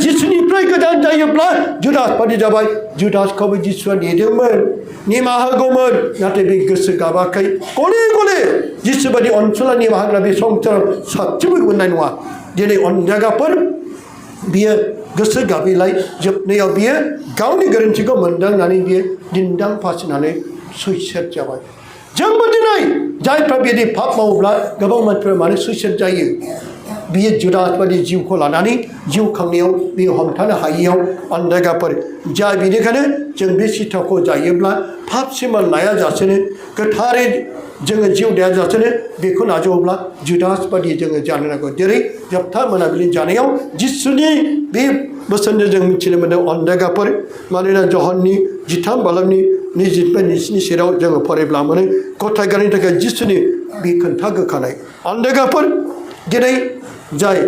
जिसुनिफ्राय गोजान जायोब्ला जुदास बादि जाबाय जुदासखौबो जिसुआ नेदोंमोन निमाहा होगौमोन नाथाय बे गोसो गाबाखै गले गले जिसु बादि अनसुला निमाहा होग्रा बे संसाराव सासेबो मोननाय नङा दिनै अनजागाफोर बियो गोसो गाबिलाय जोबनायाव बियो गावनि गोरोन्थिखौ मोनदांनानै बियो दिन्दां फासिनानै सुइसाइड जाबाय जोंबो दिनै जायफ्रा बिदि पाप मावोब्ला गोबां मानसिफ्रा मानो सुइसाइड जायो बियो जुदास बादि जिउखौ लानानै जिउ खांनायाव बियो हमथानो हायैयाव अनजागाफोर जा बेनिखायनो जों बे सिथावखौ जायोब्ला पाप सिमान लायाजासेनो गोथारै जोङो जिउ दायाजासेनो बेखौ नाजावोब्ला जुदास बादि जोङो जानो नांगौ जेरै जोबथा मोनाबिलि जानायाव जिसुनि बे बोसोनजों जों मिथिनो मोनदों अनजागाफोर मानोना जहननि 13 बालामनि 25-27 सेराव जोङो फरायब्ला मोनो गथायगारनि थाखाय जिसुनि बे खोन्था गोखानाय अनजागाफोर दिनै जाय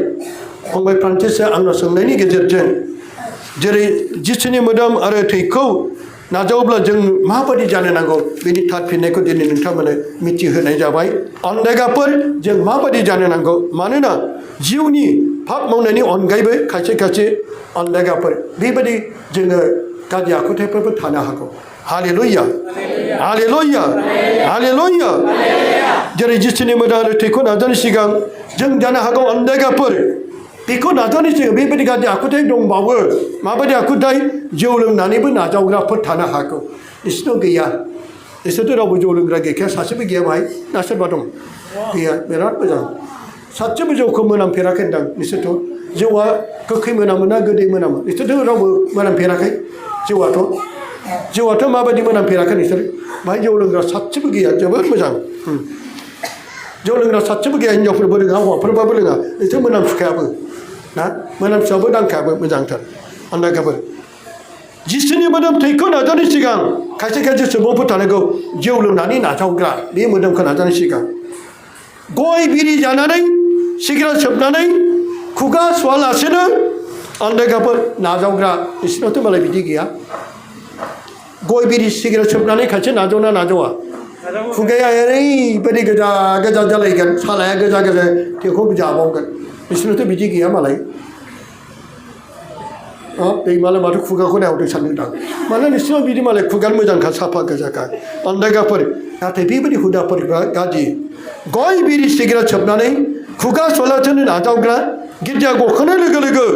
फंबाय फ्रान्सिसआ आंनाव सोंनायनि गेजेरजों जेरै जिसुनि मोदोम आरो थैखौ नाजावोब्ला जों माबायदि जानो नांगौ बेनि थार फिननायखौ दिनै नोंथांमोननो मिथिहोनाय जाबाय अनजागाफोर जों माबायदि जानो नांगौ मानोना जिउनि पाप मावनायनि अनगायैबो खायसे खायसे अनजागाफोर बेबायदि जोङो गाज्रि आखुथायफोरबो थानो हागौ हालेलुया हालेलुया हालेलुया जेरै जिसुनि मोदोम आरो थैखौ नाजानायनि सिगां जों जानो हागौ अनजागाफोर बेखौ नाजानायनि सिगां बेबायदि गाज्रि आखुथाय दंबावो माबायदि आखुथाय जौ लोंनानैबो नाजावग्राफोर थानो हागौ बिसोरथ' गैया बिसोरथ' रावबो जौ लोंग्रा गैखाया सासेबो गैया बाहाय ना सोरबा दं गैया बिराद मोजां सासेबो जौखौ मोनामफेराखै होनदां बिसोरथ' जौआ गोखै मोनामो ना गोदै मोनामो बिसोरथ' रावबो मोनामफेराखै जौआथ' माबायदि मोनामफेराखै नोंसोर बाहाय जौ लोंग्रा सासेबो गैया जोबोद मोजां जौ लोंग्रा सासेबो गैया हिन्जावफोरबो लोङा हौवाफोरबाबो लोङा बिसोर मोनामसुखायाबो ना मोनामसुआबो दांखायाबो मोजांथार अनजागाफोर जिसुनि मोदोम थैखौ नाजानायनि सिगां खायसे खायसे सुबुंफोर थानांगौ जौ लोंनानै नाजावग्रा बे मोदोमखौ नाजानायनि सिगां गय बिरि जानानै सिगारेट सोबनानै खुगा सुवालासेनो अनजागाफोर नाजावग्रा बिसोरनावथ' मालाय बिदि गैया गय बिरि सिगारेट सोबनानै खायसे नाजावना नाजावा खुगाया ओरैबायदि गोजा गोजा जालायगोन सालाया गोजा गोजा थेखौ जाबावगोन बिसोरनावथ' बिदि गैया मालाय दै मालाय माथो खुगाखौ नायहरदों सानदों मानो बिसोरनाव बिदि मालाय खुगानो मोजांखा साफा गोजाखा अनजागाफोर नाथाय बेबायदि हुदाफोरखौ गाज्रि गय बिरि सिगारेट सोबनानै खुगा सलासेनो नाजावग्रा गिर्जा गखांनाय लोगो लोगो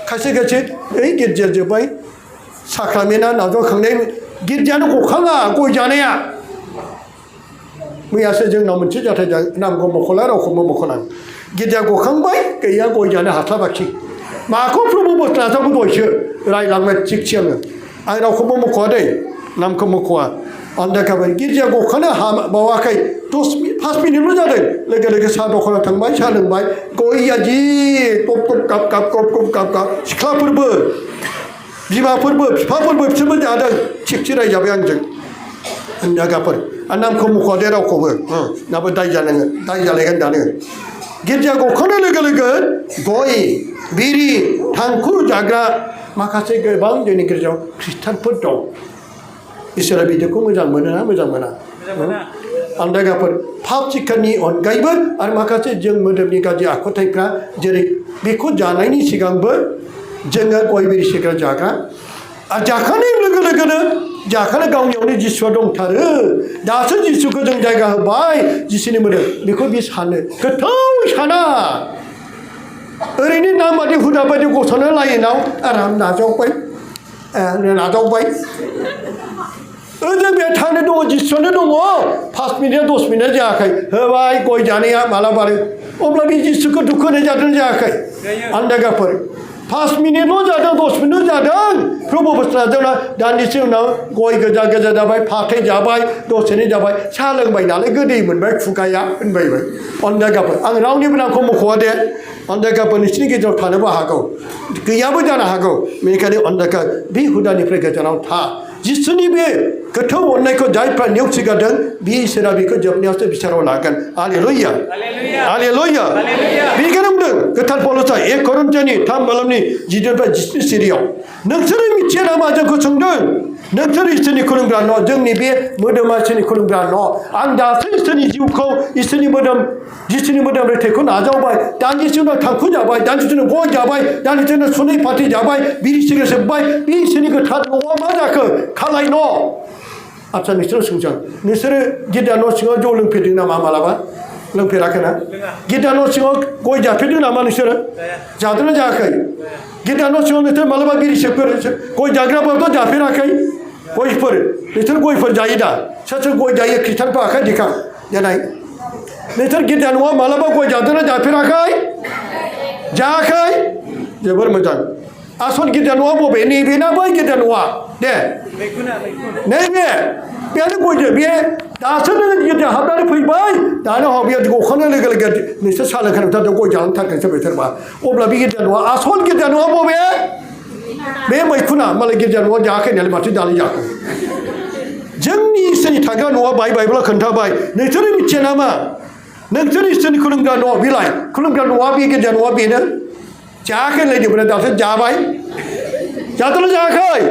खायसे खायसे ओइ गिर्जाया जोब्बाय साख्रामेन्टआ नाजावखांनाय गिर्जायानो गखाङा गय जानाया मैयासो जोंनाव मोनसे जाथाय नामखौ मख'ला रावखौबो मख'नां गिर्जा गखांबाय गैया गय जानो हास्लाबाखै माखौ प्रभु नाजावगौ दहायसो रायलांबाय थिगसै आं रावखौबो मख'वा दै नामखौ मख'वा अनजागाफोर गिर्जा गखानो बावाखै 5 मिनिटल' जादों लोगो लोगो साहा दखानाव थांबाय साहा लोंबाय गयआ जि गब गब गाब गाब गब गब गाब गाब सिख्लाफोरबो बिमाफोरबो बिफाफोरबो बिसोरबो जादों थिगसै रायजाबाय आंजों अनजागाफोर आं नामखौ मख'वा दे रावखौबो नाबो दाय जालायगोन दानो गिर्जा गखांनाय लोगो लोगो गय बिरि थांखु जाग्रा माखासे गोबां जोंनि गिर्जायाव ख्रिस्टानफोर दं इसोरा बिदिखौ मोजां मोनो ना मोजां मोना अनजागाफोर पाप शिक्षानि अनगायैबो आरो माखासे जों मोदोमनि गाज्रि आखुथायफ्रा जेरै बेखौ जानायनि सिगांबो जोङो गय बिरि सिगारेट जाग्रा आरो जाखांनाय लोगो लोगोनो जाखानो गावनियावनो जिसुआ दंथारो दासो जिसुखौ जों जायगा होबाय जिसुनि मोदोम बेखौ बे सानो गोथौ साना ओरैनो नाम बादि हुदा बादि गसंना लाइनाव आराम नाजावबाय ओजों बे थांनो दङ जिसुआनो दङ 5 मिनिट 10 मिनिट जायाखै होबाय गय जानाया माला बारो अब्ला बे जिसुखौ दुखु होनाय जादों जायाखै अनजागाफोर 5 मिनिटल' जादों 10 मिनिट जादों प्रभु नाजावना दान्दिसे उनाव गय गोजा गोजा जाबाय फाथै जाबाय दसेनो जाबाय साहा लोंबाय नालाय गोदै मोनबाय खुगाया होनबायबाय अनजागाफोर आं रावनिबो नामखौ मख'वा दे अनजागाफोर नोंसिनि गेजेराव थानोबो हागौ गैयाबो जानो हागौ बेनिखायनो अनजागा बे हुदानिफ्राय गोजानाव था जिसुनि बे गोथौ अननायखौ जायफ्रा नेवसिगारदों बे इसोरा बेखौ जोबनायावसो बिसाराव लागोन हालेलुया हालेलुया बेनिखायनो बुंदों गोथार पौलुसआ 1 करिन्थियानि 3 बालामनि 12-27 सिरियाव नोंसोरो मिथिया नामा जोंखौ सोंदों नोंसोर इसोरनि खुलुमग्रा न' जोंनि बे मोदोमा इसोरनि खुलुमग्रा न' आं दासो इसोरनि जिउखौ इसोरनि मोदोम जिसुनि मोदोम रोथैखौ नाजावबाय दान्दिसे उनाव थांखु जाबाय दान्दिसे उनाव गय जाबाय दान्दिसे उनाव सुनै फाथै जाबाय बिरि सिगारेट सोब्बाय बे इसोरनि गोथार न'आ मा जाखो खालाय न' आच्चा नोंसोरो सोंसां नोंसोरो गिर्जा न' सिङाव जौ लोंफेरदों नामा मालाबा लोंफेराखै ना गिर्जा न' सिङाव गय जाफेरदों नामा नोंसोरो जादोंना जायाखै गिर्जा न' सिङाव नोंसोर मालाबा बिरि सोबफेर गय जाग्राफोरथ' जाफेराखै गयफोर नोंसोर गयफोर जायो दा सोर सोर गय जायो ख्रिस्टानफोर आखाइ दिखां देनाय नोंसोर गिर्जा न'आव मालाबा गय जादोंना जाफेराखै जायाखै जोबोर मोजां आसल गिर्जा न'आ बबे नैबेना बै गिर्जा न'आ दे नैबे बेनो गयजों बे दासो नोङो गिर्जा हाबनानै फैबाय दानो ह बेयो गखांनाय लोगो लोगो नोंसोर साहा लोंखानांथारदों गय जालांथारगोन सोरबा सोरबा अब्ला बे गिर्जा न'आ आसल गिर्जा न'आ बबे बे मैखुना मालाय गिर्जा न'आव जायाखै होननानै माथो दालाय जाखो जोंनि इसोरनि थाग्रा न'आ बायबायब्ला खोन्थाबाय नोंसोरो मिथिया नामा नोंसोर इसोरनि खुलुमग्रा न' बेलाय खुलुमग्रा न'आ बे गिर्जा न'आ बेनो जायाखै होनलायदोंमोन दासो जाबाय जादोंना जायाखै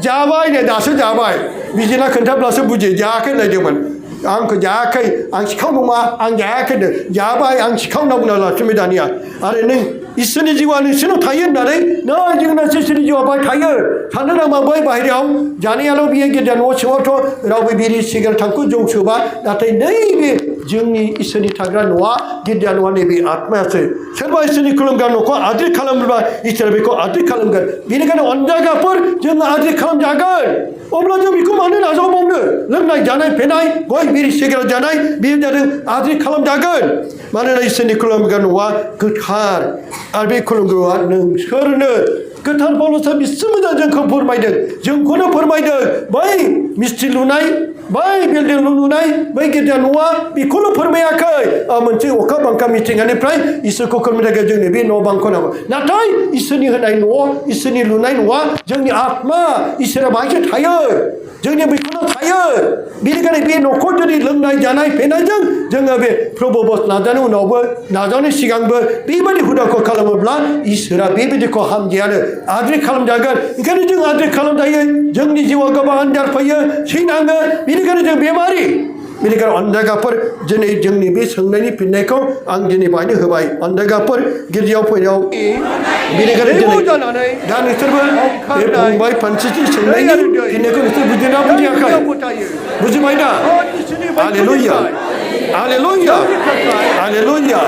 जाबाय नै दासो जाबाय बिदिना खोन्थाब्लासो बुजियो जायाखै होनलायदोंमोन आंखौ जायाखै आं सिखाव नङा आं जायाखै होनदों जाबाय आं सिखाव होनना बुंना लाफिनबाय दानिया आरो नों इसोरनि जिउआ नोंसोरनाव थायो होननानै नै जोंना इसोरनि जिउआ बाहाय थायो साननो नामा बै बाहेरायाव जानायाल' बियो गिर्जा न' सिङावथ' रावबो बिरि सिगारेट थांखु जौ सोबा नाथाय नैबे जोंनि इसोरनि थाग्रा न'आ गिर्जा न'आ नैबे आत्मायासो सोरबा इसोरनि खुलुमग्रा न'खौ आद्रि खालामोब्ला इसोरा बेखौ आद्रि खालामगोन बेनिखायनो अनजायगाफोर जों आद्रि खालामजागोन अब्ला जों बेखौ मानो नाजावबावनो लोंनाय जानाय फेनाय गय बिरि सिगारेट जानाय बेयो जादों आद्रि खालामजागोन मानोना इसोरनि खुलुमग्रा न'आ गोथार आरो बे खुलुमग्राया नोंसोरनो गोथार पौलुसआ बेसे मोजां जोंखौ फोरमायदों जोंखौनो फोरमायदों बै मिस्थि लुनाय बै बिल्डिं लुनाय बै गिर्जा न'आ बेखौल' फोरमायाखै मोनसे अखा बांखा मिथिंगानिफ्राय इसोरखौ खुलुमनो थाखाय जोंनि बे न' बांखौ नांगौ नाथाय इसोरनि होनाय न' इसोरनि लुनाय न'आ जोंनि आत्मा इसोरा बाहायसो थायो जोंनि बेखौनो थायो बेनिखायनो बे न'खौ जुदि लोंनाय जानाय फेनायजों जोङो बे प्रभुबस नाजानाय उनावबो नाजानाय सिगांबो बेबायदि हुदाखौ खालामोब्ला इसोरा बेबायदिखौ हामजायानो आद्रि खालामजागोन ओंखायनो जों आद्रि खालामजायो जोंनि जिउआव गोबां आन्दार फैयो सैनाङो बेनिखायनो जों बेमारि बेनिखायनो अनजायगाफोर दिनै जोंनि बे सोंनायनि फिननायखौ आं दिनै बायनो होबाय अनजायगाफोर गिर्जायाव फैनायाव बेनिखायनो दिनै दा नोंसोरबो बे फंबाय फानसिथि सोंनायनि फिननायखौ नोंसोर बुजिना बुजियाखै बुजिबाय दा हालेलुया हालेलुया हालेलुया